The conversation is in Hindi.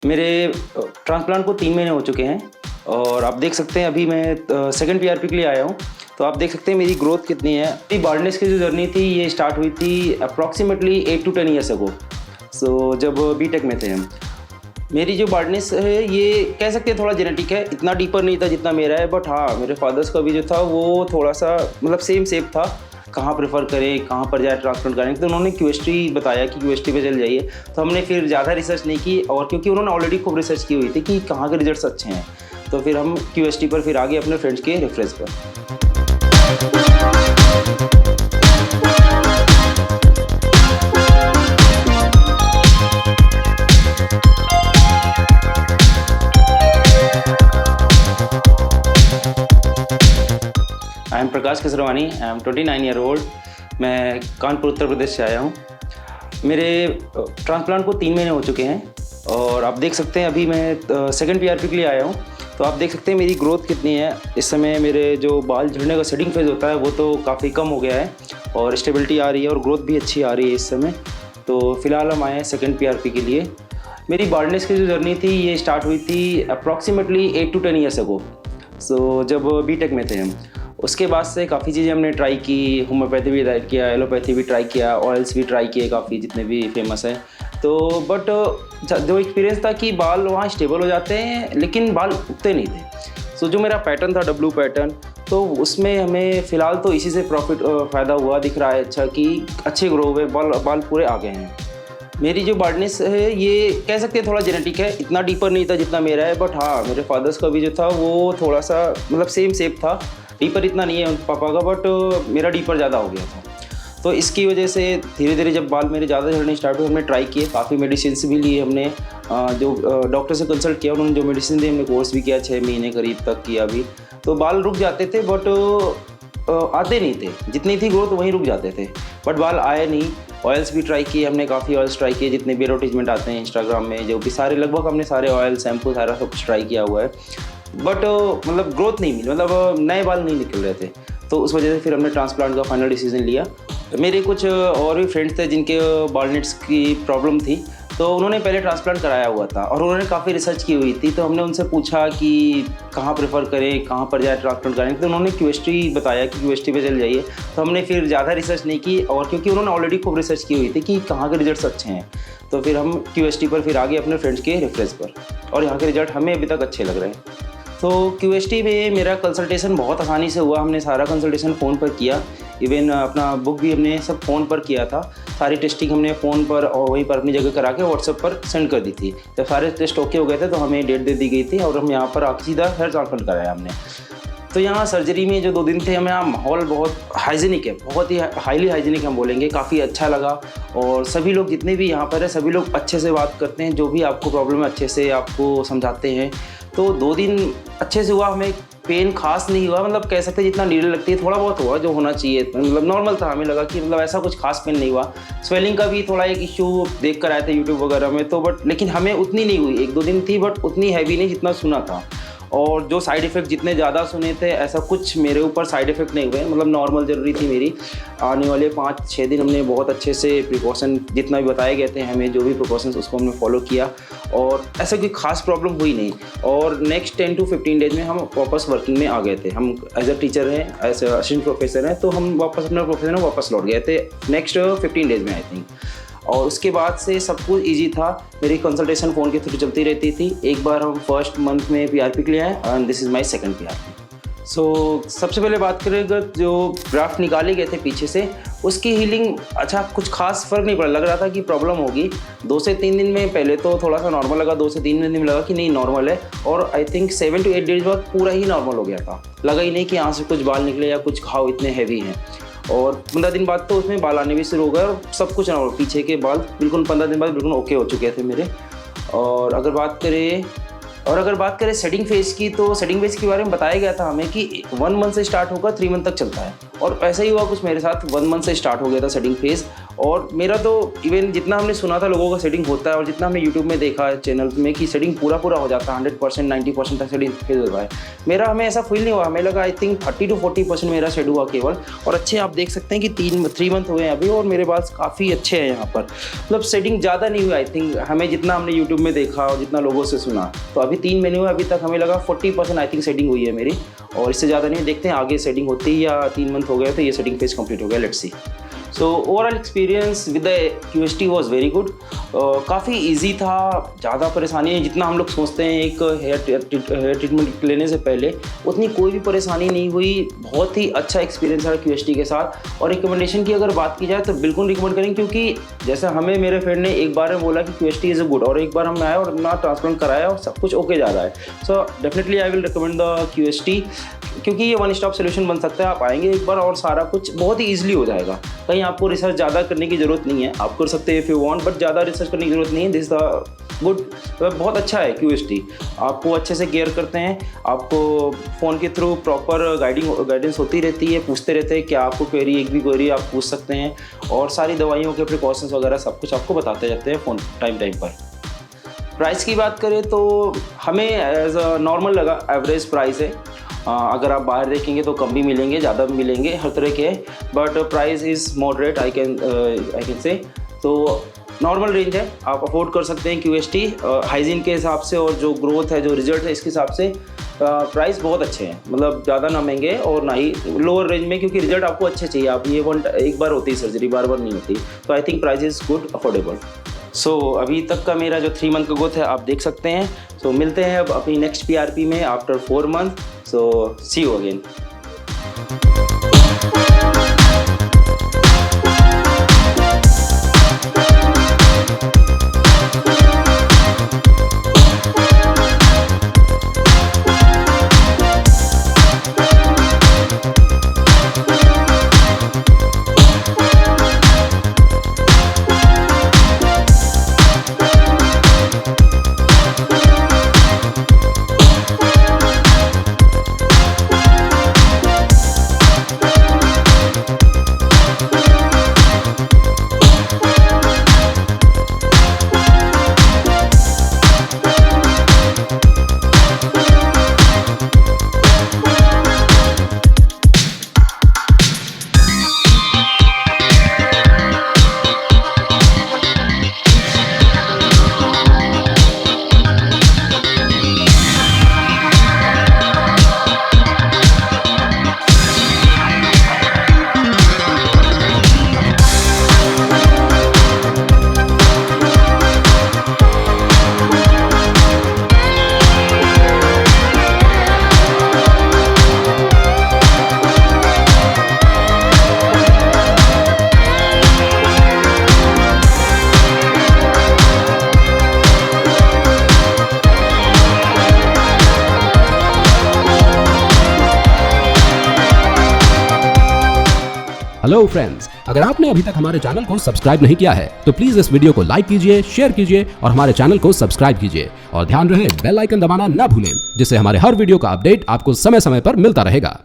मेरे ट्रांसप्लांट को 3 महीने हो चुके हैं और आप देख सकते हैं अभी मैं सेकंड पीआरपी के लिए आया हूँ। तो आप देख सकते हैं मेरी ग्रोथ कितनी है। मेरी बाल्डनेस की जो जर्नी थी ये स्टार्ट हुई थी अप्रॉक्सीमेटली 8 to 10 ईयर्स अगो। जब बीटेक में थे हम। मेरी जो बाल्डनेस है ये कह सकते हैं थोड़ा जेनेटिक है, इतना डीपर नहीं था जितना मेरा है, बट हाँ मेरे फादर्स का भी जो था वो थोड़ा सा मतलब सेम शेप था। कहाँ प्रेफर करें, कहाँ पर जाए ट्रांसप्लांट कराने, तो उन्होंने क्यूएसटी बताया कि क्यूएसटी पे चल जाइए। तो हमने फिर ज़्यादा रिसर्च नहीं की, और क्योंकि उन्होंने ऑलरेडी खूब रिसर्च की हुई थी कि कहाँ के रिजल्ट्स अच्छे हैं, तो फिर हम क्यूएसटी पर फिर आगे अपने फ्रेंड्स के रेफरेंस पर। I am Prakash Kasarwani, I am 29 year old. मैं कानपुर उत्तर प्रदेश से आया हूँ। मेरे ट्रांसप्लांट को 3 महीने हो चुके हैं और आप देख सकते हैं अभी मैं सेकंड पीआरपी के लिए आया हूँ। तो आप देख सकते हैं मेरी ग्रोथ कितनी है। इस समय मेरे जो बाल झड़ने का सेटिंग फेज़ होता है वो तो काफ़ी कम हो गया है और स्टेबिलिटी आ रही है और ग्रोथ भी अच्छी आ रही है इस समय। तो फिलहाल हम आए हैं सेकंड पीआरपी के लिए। मेरी बाल्डनेस की जो जर्नी थी ये स्टार्ट हुई थी अप्रॉक्सीमेटली 8 to 10 ईयर्स अगो। जब बीटेक में थे हम। उसके बाद से काफ़ी चीज़ें हमने ट्राई की, होम्योपैथी भी ट्राई किया, एलोपैथी भी ट्राई किया, ऑयल्स भी ट्राई किए काफ़ी जितने भी फेमस हैं। तो बट जो एक्सपीरियंस था कि बाल वहाँ स्टेबल हो जाते हैं लेकिन बाल उगते नहीं थे। जो मेरा पैटर्न था डब्लू पैटर्न, तो उसमें हमें फ़िलहाल तो इसी से फ़ायदा हुआ दिख रहा है अच्छा कि अच्छे ग्रो हुए बाल पूरे आ गए हैं। मेरी जो बाल्डनेस है ये कह सकते हैं थोड़ा जेनेटिक है, इतना डीपर नहीं था जितना मेरा है, बट हाँ मेरे फादर्स का भी जो था वो थोड़ा सा मतलब सेम शेप था। डीपर इतना नहीं है उन पापा का, बट मेरा डीपर ज़्यादा हो गया था। तो इसकी वजह से धीरे धीरे जब बाल मेरे ज़्यादा झड़ने स्टार्ट हुए, हमने ट्राई किए, काफ़ी मेडिसिन भी लिए हमने। जो डॉक्टर से कंसल्ट किया, उन्होंने जो मेडिसिन दी हमने कोर्स भी किया, 6 महीने करीब तक किया भी। तो बाल रुक जाते थे बट आते नहीं थे, जितनी थी ग्रोथ वहीं रुक जाते थे, बट बाल आए नहीं। ऑयल्स भी ट्राई किए हमने, काफ़ी ऑयल्स ट्राई किए जितने भी एडवर्टीजमेंट आते हैं इंस्टाग्राम में, जो भी सारे लगभग हमने सारे ऑयल शैम्पू सारा सब कुछ ट्राई किया हुआ है, बट मतलब ग्रोथ नहीं मिली, मतलब नए बाल नहीं निकल रहे थे। तो उस वजह से फिर हमने ट्रांसप्लांट का फाइनल डिसीजन लिया। मेरे कुछ और भी फ्रेंड्स थे जिनके बाल्डनेस की प्रॉब्लम थी, तो उन्होंने पहले ट्रांसप्लांट कराया हुआ था और उन्होंने काफ़ी रिसर्च की हुई थी। तो हमने उनसे पूछा कि कहाँ प्रेफर करें, कहाँ पर जाए ट्रांसप्लांट कराने, तो उन्होंने क्यूएसटी बताया कि क्यूएसटी पे चल जाइए। तो हमने फिर ज़्यादा रिसर्च नहीं की, और क्योंकि उन्होंने ऑलरेडी खूब रिसर्च की हुई थी कि कहाँ के रिजल्ट्स अच्छे हैं, तो फिर हम क्यूएसटी पर फिर आगे अपने फ्रेंड्स के रेफरेंस पर, और यहाँ के रिजल्ट हमें अभी तक अच्छे लग रहे हैं। तो क्यूएसटी में मेरा कंसल्टेशन बहुत आसानी से हुआ। हमने सारा कंसल्टेशन फ़ोन पर किया, इवन अपना बुक भी हमने सब फ़ोन पर किया था। सारी टेस्टिंग हमने फ़ोन पर और वहीं पर अपनी जगह करा के व्हाट्सएप पर सेंड कर दी थी। जब सारे टेस्ट ओके हो गए थे तो हमें डेट दे दी गई थी और हम यहाँ पर आके सीधा हेयर ट्रांसप्लांट कराया हमने। तो यहाँ सर्जरी में जो 2 दिन थे, हमें यहाँ माहौल बहुत हाइजीनिक है, बहुत ही हाईली हाइजीनिक हम बोलेंगे, काफ़ी अच्छा लगा। और सभी लोग जितने भी यहाँ पर है सभी लोग अच्छे से बात करते हैं, जो भी आपको प्रॉब्लम है अच्छे से आपको समझाते हैं। तो 2 दिन अच्छे से हुआ, हमें पेन खास नहीं हुआ, मतलब कह सकते हैं जितना नीडल लगती है थोड़ा बहुत हुआ जो होना चाहिए, मतलब नॉर्मल था। हमें लगा कि मतलब ऐसा कुछ खास पेन नहीं हुआ। स्वेलिंग का भी थोड़ा एक इश्यू देख कर आए थे यूट्यूब वगैरह में, तो बट लेकिन हमें उतनी नहीं हुई, 1-2 दिन थी बट उतनी हैवी नहीं जितना सुना था। और जो साइड इफ़ेक्ट जितने ज़्यादा सुने थे, ऐसा कुछ मेरे ऊपर साइड इफ़ेक्ट नहीं हुए, मतलब नॉर्मल जरूरी थी मेरी। आने वाले 5-6 दिन हमने बहुत अच्छे से प्रिकॉशन जितना भी बताए गए थे हमें, जो भी प्रिकॉशंस उसको हमने फॉलो किया और ऐसा कोई खास प्रॉब्लम हुई नहीं। और नेक्स्ट 10 to 15 डेज में हम वापस वर्किंग में आ गए थे। हम एज अ टीचर हैं, एज अ असिस्टेंट प्रोफेसर हैं, तो हम वापस अपना प्रोफेशन में वापस लौट गए थे नेक्स्ट 15 डेज में आई थिंक। और उसके बाद से सब कुछ ईजी था। मेरी कंसल्टेशन फ़ोन के थ्रू चलती रहती थी। एक बार हम फर्स्ट मंथ में पीआरपी के लिए आए and this is my second PRP. सबसे पहले बात करें अगर जो ग्राफ्ट निकाले गए थे पीछे से, उसकी हीलिंग अच्छा कुछ खास फ़र्क नहीं पड़ा। लग रहा था कि प्रॉब्लम होगी। 2 से 3 दिन में पहले तो थोड़ा सा नॉर्मल लगा, 2 से 3 दिन में लगा कि नहीं नॉर्मल है, और आई थिंक 7 to 8 डेज बाद पूरा ही नॉर्मल हो गया था। लगा ही नहीं कि यहाँ से कुछ बाल निकले या कुछ घाव इतने हैवी हैं। और 15 दिन बाद तो उसमें बाल आने भी शुरू हो गए और सब कुछ नॉर्मल, पीछे के बाल बिल्कुल 15 दिन बाद बिल्कुल ओके हो चुके थे मेरे। और अगर बात करें सेटिंग फेज़ की, तो सेटिंग फेज़ के बारे में बताया गया था हमें कि 1 मंथ से स्टार्ट होकर 3 मंथ तक चलता है, और ऐसा ही हुआ कुछ मेरे साथ। 1 मंथ से स्टार्ट हो गया था सेटिंग फेज़ और मेरा तो इवन जितना हमने सुना था लोगों का सेटिंग होता है और जितना हमने यूट्यूब में देखा है चैनल में कि सेटिंग पूरा हो जाता है 100% 90% तक सेटिंग फेल हुआ है, मेरा हमें ऐसा फील नहीं हुआ। हमें लगा आई थिंक 30 to 40% मेरा सेट हुआ केवल। और अच्छे आप देख सकते हैं कि 3 मंथ हुए हैं अभी और मेरे पास काफ़ी अच्छे हैं यहाँ पर, मतलब सेटिंग ज़्यादा नहीं हुई आई थिंक हमें जितना हमने यूट्यूब में देखा और जितना लोगों से सुना। तो अभी 3 महीने हुए, अभी तक हमें लगा 40% आई थिंक सेटिंग हुई है मेरी, और इससे ज़्यादा नहीं। देखते हैं आगे सेटिंग होती है या 3 मंथ हो गया तो ये सेटिंग फेज कंप्लीट हो गया, let's see. So overall experience with the QST was very good. काफ़ी ईजी था, ज़्यादा परेशानी है जितना हम लोग सोचते हैं एक हेयर ट्रीटमेंट लेने से पहले उतनी कोई भी परेशानी नहीं हुई। बहुत ही अच्छा एक्सपीरियंस है QST के साथ। और रिकमेंडेशन की अगर बात की जाए तो बिल्कुल रिकमेंड करेंगे, क्योंकि जैसे हमें मेरे फ्रेंड ने एक बार में बोला कि QST इज़ गुड, और एक बार हमने आया और अपना ट्रांसप्लांट कराया और सब कुछ ओके जा रहा है। So definitely I will recommend the QST, क्योंकि ये वन स्टॉप सोल्यूशन बन सकता है। आप आएंगे एक बार और सारा कुछ बहुत ही ईजिली हो जाएगा। कहीं आपको रिसर्च ज़्यादा करने की ज़रूरत नहीं है, आप कर सकते हैं इफ़ यू वांट, बट ज़्यादा रिसर्च करने की ज़रूरत नहीं है। दिस द गुड, बहुत अच्छा है QST। आपको अच्छे से केयर करते हैं, आपको फ़ोन के थ्रू प्रॉपर गाइडेंस होती रहती है, पूछते रहते हैं क्या आपको क्वेरी, एक भी क्वेरी आप पूछ सकते हैं, और सारी दवाइयों के प्रिकॉशंस वगैरह सब कुछ आपको बताते रहते हैं फ़ोन टाइम पर। प्राइस की बात करें तो हमें एज अ नॉर्मल लगा, एवरेज प्राइस है। अगर आप बाहर देखेंगे तो कम भी मिलेंगे, ज़्यादा भी मिलेंगे, हर तरह के, but price is moderate I can say. तो नॉर्मल रेंज है, आप अफोर्ड कर सकते हैं QST। हाइजीन के हिसाब से और जो ग्रोथ है, जो रिजल्ट है, इसके हिसाब से प्राइस बहुत अच्छे हैं, मतलब ज़्यादा ना महंगे और ना ही लोअर रेंज में, क्योंकि रिजल्ट आपको अच्छे चाहिए। आप ये एक बार होती है सर्जरी, बार नहीं होती। तो I think price is good, affordable. So अभी तक का मेरा जो 3 मंथ का ग्रोथ है आप देख सकते हैं। सो मिलते हैं अब अपनी नेक्स्ट PRP में after 4 month. So see you again. Hello friends, अगर आपने अभी तक हमारे चैनल को सब्सक्राइब नहीं किया है तो प्लीज इस वीडियो को लाइक कीजिए, शेयर कीजिए और हमारे चैनल को सब्सक्राइब कीजिए। और ध्यान रहे बेल आइकन दबाना ना भूलें, जिससे हमारे हर वीडियो का अपडेट आपको समय समय पर मिलता रहेगा।